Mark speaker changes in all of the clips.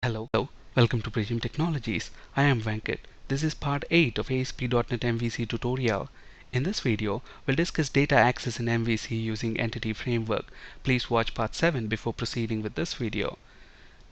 Speaker 1: Hello, welcome to Prism Technologies. I am Venkat. This is part 8 of ASP.NET MVC tutorial. In this video, we'll discuss data access in MVC using Entity Framework. Please watch part 7 before proceeding with this video.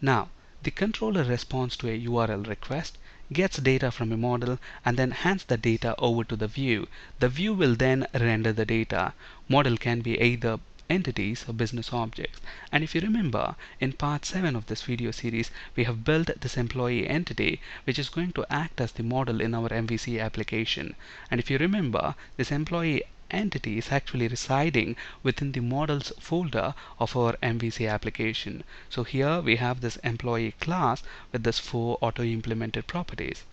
Speaker 1: Now, the controller responds to a URL request, gets data from a model, and then hands the data over to the view. The view will then render the data. Model can be either entities or business objects. And if you remember, in part 7 of this video series, we have built this employee entity, which is going to act as the model in our MVC application. And if you remember, this employee entity is actually residing within the models folder of our MVC application. So here we have this employee class with this 4 auto-implemented properties.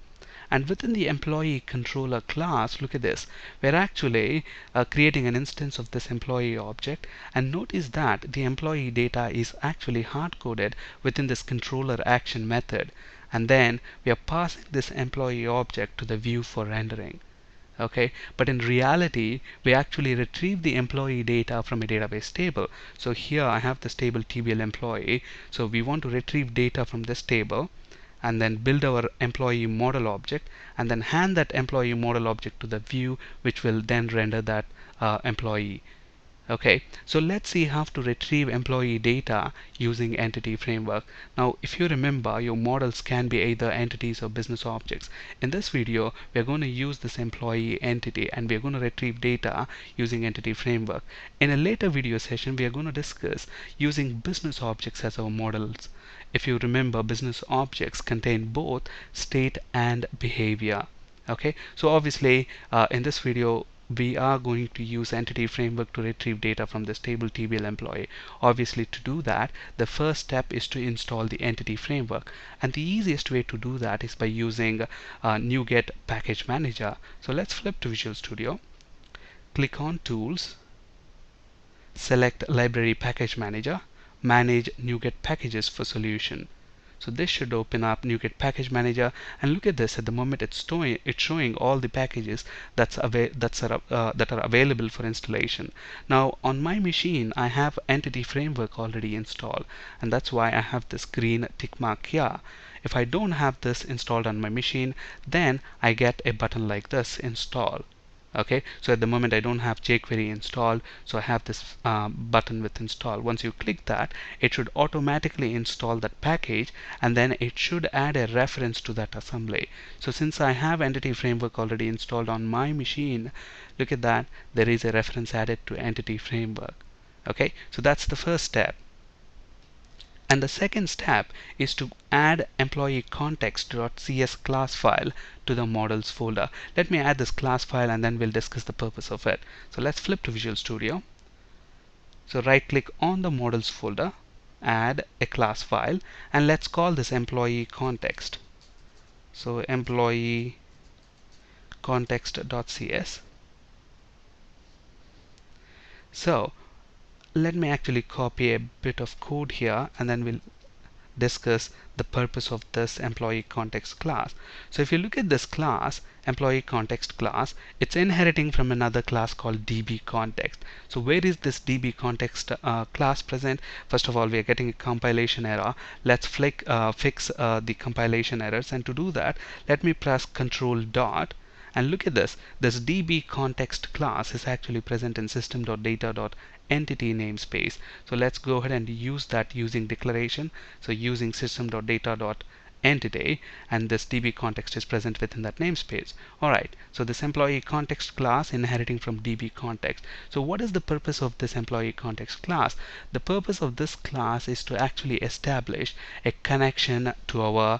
Speaker 1: And within the employee controller class, look at this, we're actually creating an instance of this employee object, and notice that the employee data is actually hard-coded within this controller action method, and then we are passing this employee object to the view for rendering. Okay, but in reality we actually retrieve the employee data from a database table. So here I have this table TBL employee, so we want to retrieve data from this table and then build our employee model object and then hand that employee model object to the view, which will then render that employee. Okay, so let's see how to retrieve employee data using Entity Framework. Now, if you remember, your models can be either entities or business objects. In this video, we're going to use this employee entity and we're going to retrieve data using Entity Framework. In a later video session, we are going to discuss using business objects as our models. If you remember, business objects contain both state and behavior. Okay, so obviously in this video we are going to use Entity Framework to retrieve data from this table TBL employee. Obviously, to do that, the first step is to install the Entity Framework, and the easiest way to do that is by using NuGet Package Manager. So let's flip to Visual Studio, click on Tools, select Library Package Manager, manage NuGet packages for solution. So this should open up NuGet Package Manager, and look at this. At the moment, it's showing all the packages that are available for installation. Now, on my machine, I have Entity Framework already installed, and that's why I have this green tick mark here. If I don't have this installed on my machine, then I get a button like this, Install. Okay, so at the moment I don't have jQuery installed, so I have this button with install. Once you click that, it should automatically install that package, and then it should add a reference to that assembly. So since I have Entity Framework already installed on my machine, look at that, there is a reference added to Entity Framework. Okay, so that's the first step. And the second step is to add employee context.cs class file to the models folder. Let me add this class file and then we'll discuss the purpose of it. So let's flip to Visual Studio. So right click on the models folder, add a class file, and let's call this employee context. So employee context.cs. So let me actually copy a bit of code here and then we'll discuss the purpose of this employee context class. So if you look at this class, employee context class, it's inheriting from another class called DB context. So where is this DB context class present? First of all, we are getting a compilation error. Let's fix the compilation errors, and to do that, let me press Control dot. And look at this. This DB context class is actually present in system.data.entity namespace. So let's go ahead and use that using declaration. So using system.data.entity, and this DB context is present within that namespace. Alright, so this employee context class inheriting from DB context. So what is the purpose of this employee context class? The purpose of this class is to actually establish a connection to our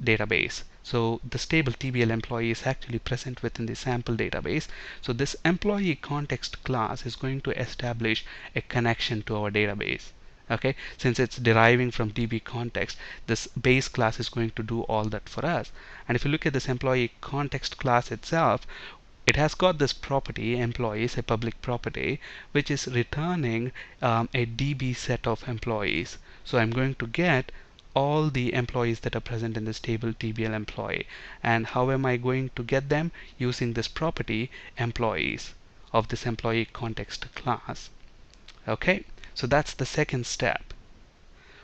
Speaker 1: database. So this table TBL employee is actually present within the sample database. So this employee context class is going to establish a connection to our database. Okay, since it's deriving from DB context, this base class is going to do all that for us. And if you look at this employee context class itself, it has got this property employees, a public property, which is returning a DB set of employees. So I'm going to get all the employees that are present in this table TBL employee. And how am I going to get them? Using this property employees of this employee context class. Okay, so that's the second step.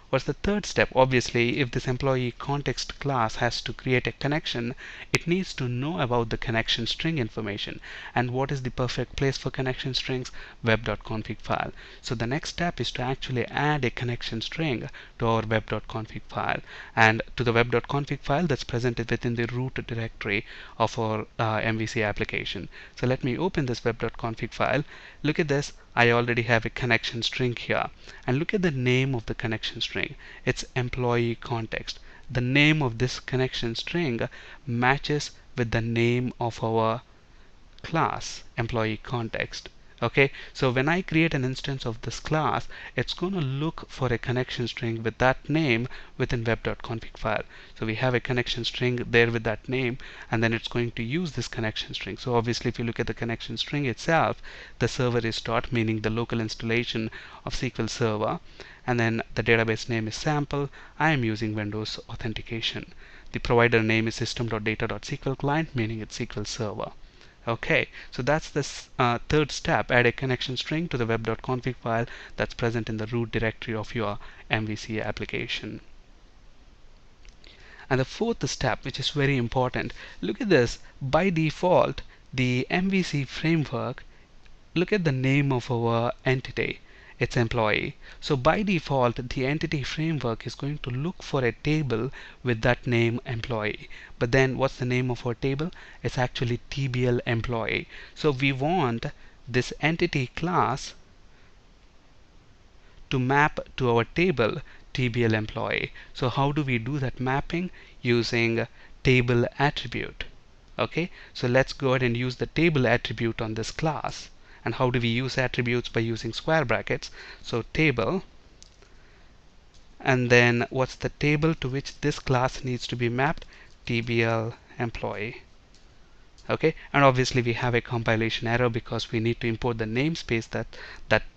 Speaker 1: What's the third step? Obviously, if this employee context class has to create a connection, it needs to know about the connection string information. And what is the perfect place for connection strings? Web.config file. So the next step is to actually add a connection string to our web.config file, and to the web.config file that's presented within the root directory of our MVC application. So let me open this web.config file. Look at this. I already have a connection string here, and look at the name of the connection string. It's employee context. The name of this connection string matches with the name of our class, employee context. Okay, so when I create an instance of this class, it's going to look for a connection string with that name within web.config file. So we have a connection string there with that name, and then it's going to use this connection string. So obviously, if you look at the connection string itself, the server is dot, meaning the local installation of SQL Server, and then the database name is sample. I am using Windows authentication. The provider name is system.data.sql client, meaning it's SQL Server. Okay, so that's the third step. Add a connection string to the web.config file that's present in the root directory of your MVC application. And the fourth step, which is very important, look at this. By default, the MVC framework, look at the name of our entity. It's employee. So by default, the entity framework is going to look for a table with that name employee. But then what's the name of our table? It's actually TBL employee. So we want this entity class to map to our table TBL employee. So how do we do that mapping? Using table attribute. Okay, so let's go ahead and use the table attribute on this class. And how do we use attributes? By using square brackets. So table, and then what's the table to which this class needs to be mapped? TBL employee. Okay, and obviously we have a compilation error because we need to import the namespace that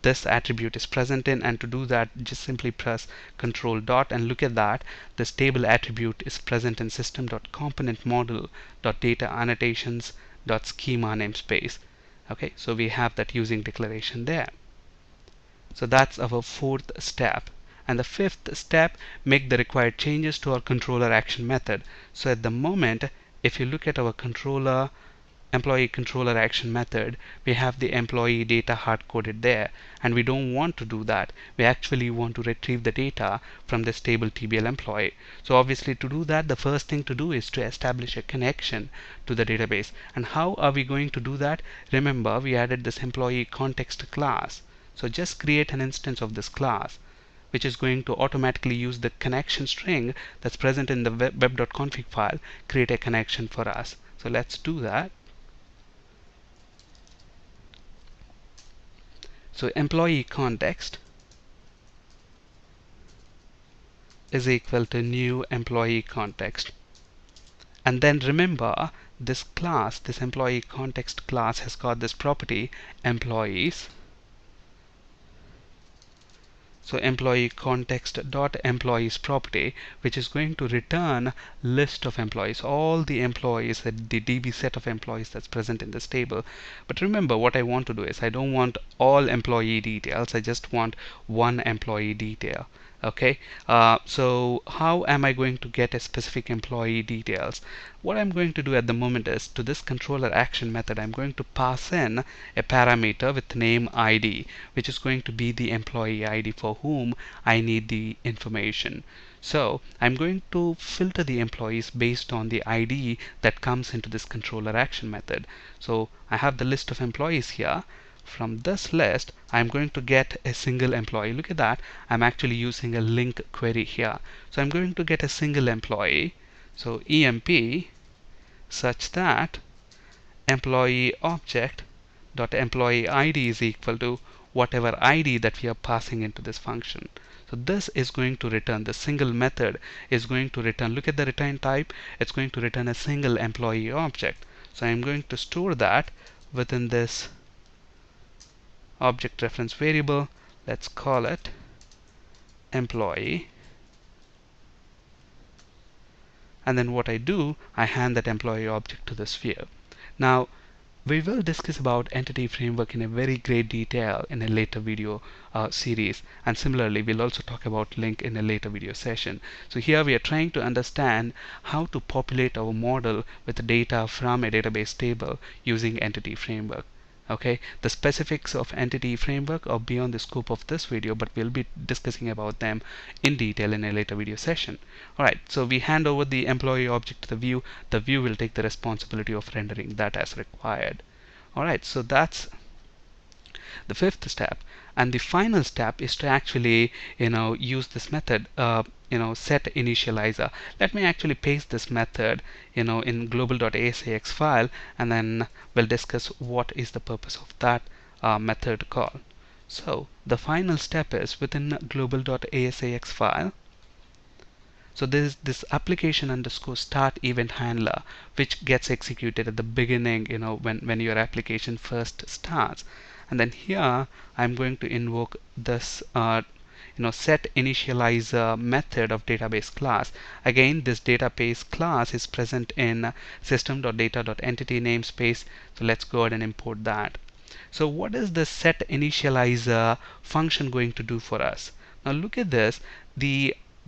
Speaker 1: this attribute is present in, and to do that just simply press Control dot, and look at that, this table attribute is present in system.componentModel.data annotations.schema namespace. Okay, so we have that using declaration there. So that's our fourth step. And the fifth step, make the required changes to our controller action method. So at the moment, if you look at our employee controller action method, we have the employee data hard coded there, and we don't want to do that. We actually want to retrieve the data from this table TBL employee. So obviously, to do that, the first thing to do is to establish a connection to the database. And how are we going to do that? Remember, we added this employee context class. So just create an instance of this class, which is going to automatically use the connection string that's present in the web.config file, create a connection for us. So let's do that. So employee context is equal to new employee context. And then remember, this class, this employee context class, has got this property employees. So employee context dot employees property, which is going to return list of employees, all the employees, the DB set of employees that's present in this table. But remember, what I want to do is I don't want all employee details. I just want one employee detail. Okay, so how am I going to get a specific employee details? What I'm going to do at the moment is, to this controller action method, I'm going to pass in a parameter with name ID, which is going to be the employee ID for whom I need the information. So I'm going to filter the employees based on the ID that comes into this controller action method. So I have the list of employees here. From this list, I'm going to get a single employee. Look at that. I'm actually using a link query here. So I'm going to get a single employee. So EMP such that employee object dot employee ID is equal to whatever ID that we are passing into this function. So this is going to return, the single method is going to return, look at the return type, it's going to return a single employee object. So I'm going to store that within this object reference variable. Let's call it employee, and then what I do, I hand that employee object to the sphere. Now We will discuss about entity framework in a very great detail in a later video series, and similarly we'll also talk about link in a later video session. So here we are trying to understand how to populate our model with data from a database table using entity framework. Okay, the specifics of entity framework are beyond the scope of this video, but we'll be discussing about them in detail in a later video session. Alright, so we hand over the employee object to the view will take the responsibility of rendering that as required. Alright, so that's the fifth step, and the final step is to actually use this method, set initializer. Let me actually paste this method in global.asix file, and then we'll discuss what is the purpose of that method call. So the final step is within global.asix file. So there is this application underscore start event handler, which gets executed at the beginning, when your application first starts. And then here I'm going to invoke this set initializer method of database class. Again, this database class is present in system.data.entity namespace. So let's go ahead and import that. So what is the set initializer function going to do for us? Now look at this.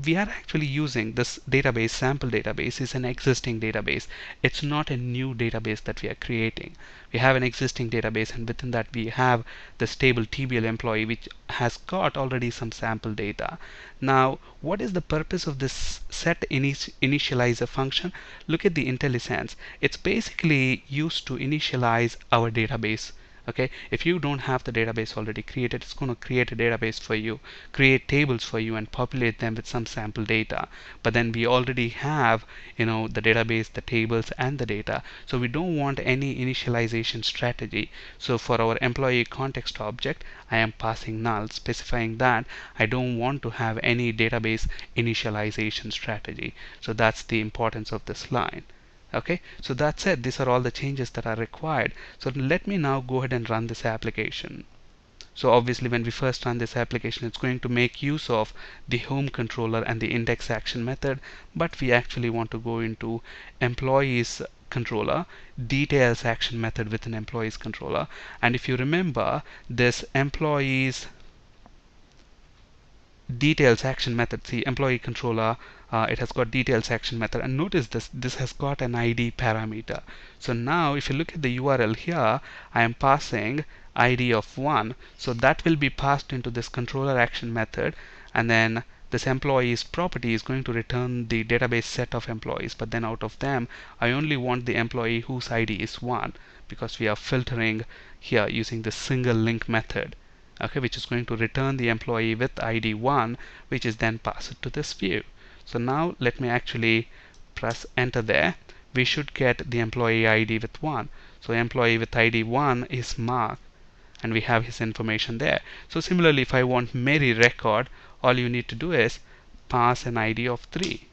Speaker 1: We are actually using this database. Sample database is an existing database. It's not a new database that we are creating. We have an existing database, and within that we have this table TBL employee, which has got already some sample data. Now what is the purpose of this set initializer function? Look at the IntelliSense. It's basically used to initialize our database. Okay, if you don't have the database already created, it's going to create a database for you, create tables for you, and populate them with some sample data. But then we already have the database, the tables, and the data, so we don't want any initialization strategy. So for our employee context object, I am passing null, specifying that I don't want to have any database initialization strategy. So that's the importance of this line. Okay, so that's it. These are all the changes that are required. So let me now go ahead and run this application. So obviously when we first run this application, it's going to make use of the home controller and the index action method, but we actually want to go into employees controller, details action method within employees controller. And if you remember, this employees details action method, see employee controller, it has got details action method, and notice this has got an ID parameter. So now if you look at the URL here, I am passing ID of 1, so that will be passed into this controller action method, and then this employees property is going to return the database set of employees, but then out of them I only want the employee whose ID is 1, because we are filtering here using the single link method. Okay, which is going to return the employee with ID 1, which is then passed to this view. So now let me actually press enter there. We should get the employee ID with 1. So employee with ID 1 is Mark, and we have his information there. So similarly, if I want Mary record, all you need to do is pass an ID of 3.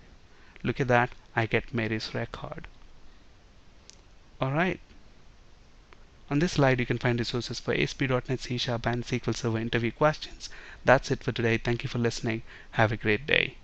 Speaker 1: Look at that, I get Mary's record. Alright. On this slide, you can find resources for ASP.NET, C# and SQL Server interview questions. That's it for today. Thank you for listening. Have a great day.